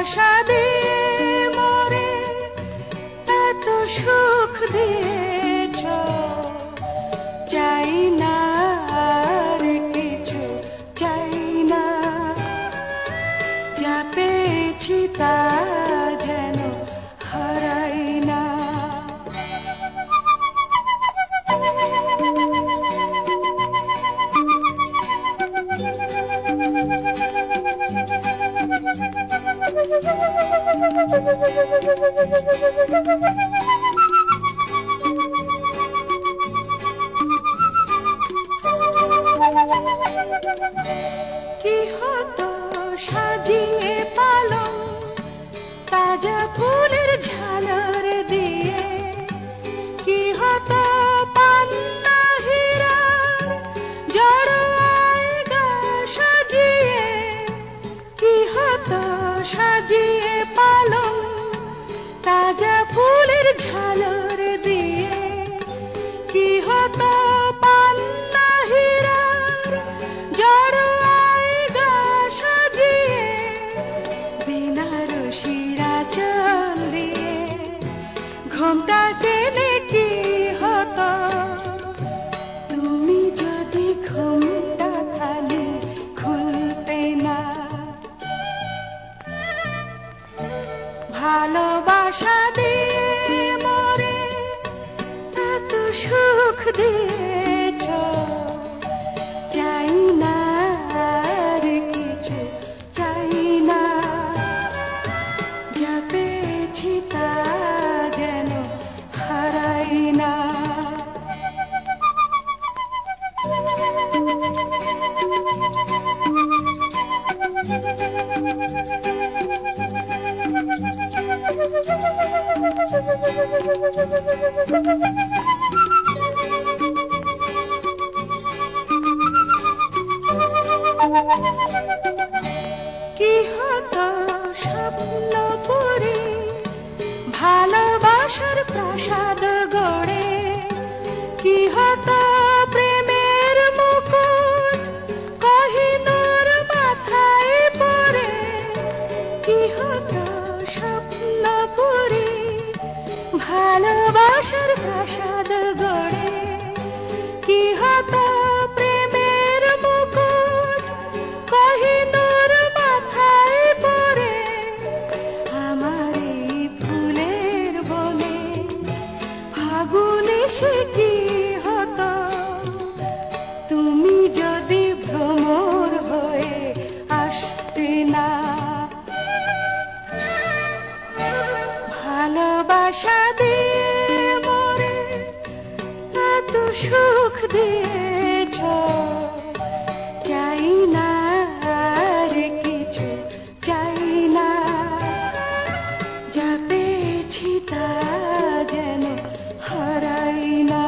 ভালোবাসা দিয়ে মরে এত সুখ দিয়েছ, চাই না আর কিছু, চাই না। যা পেয়েছি তা যেন হারাই না। কি হতো সাজিয়ে পালং তাজা ফুলের ঝালর দিয়ে, কি হতো পান্না হীরা জড়োয়া সাজিয়ে, কি হতো সাজিয়ে পালং তাজা ফুলের ঝালর দিয়ে, কি হতো পান্না হীরা জড়োয়া সাজিয়ে, বেনারসিরা চল দিয়ে ঘোমটা টেনে কি হতো, তুমি যদি ঘোমটা খালি খুলতে না। ভালোবাসা দিয়ে মরে এত সুখ দিয়েছ, চাই না আর কিছু, চাই না। যা পেয়েছি তা যেন হারাই না। কি হতো স্বপ্ন পড়ে ভালোবাসার প্রাসাদ গড়ে, কি হতো প্রেমের মুকুট কোহিনূর মাথায় পরে, কি হতো স্বপ্ন পড়ে ভালোবাসার প্রাসাদ গড়ে, কি হতো প্রেমের মুকুট কোহিনূর মাথায় পরে। আমার এই ফুলের বনে ফাগুনে সে কি হতো, তুমি যদি ভ্রমর হয়ে আসতে না। ভালোবাসা দিয়ে মরে এত সুখ দিয়েছ, চাই না আর কিছু, চাই না। যা পেয়েছি তা যেন হারাই না।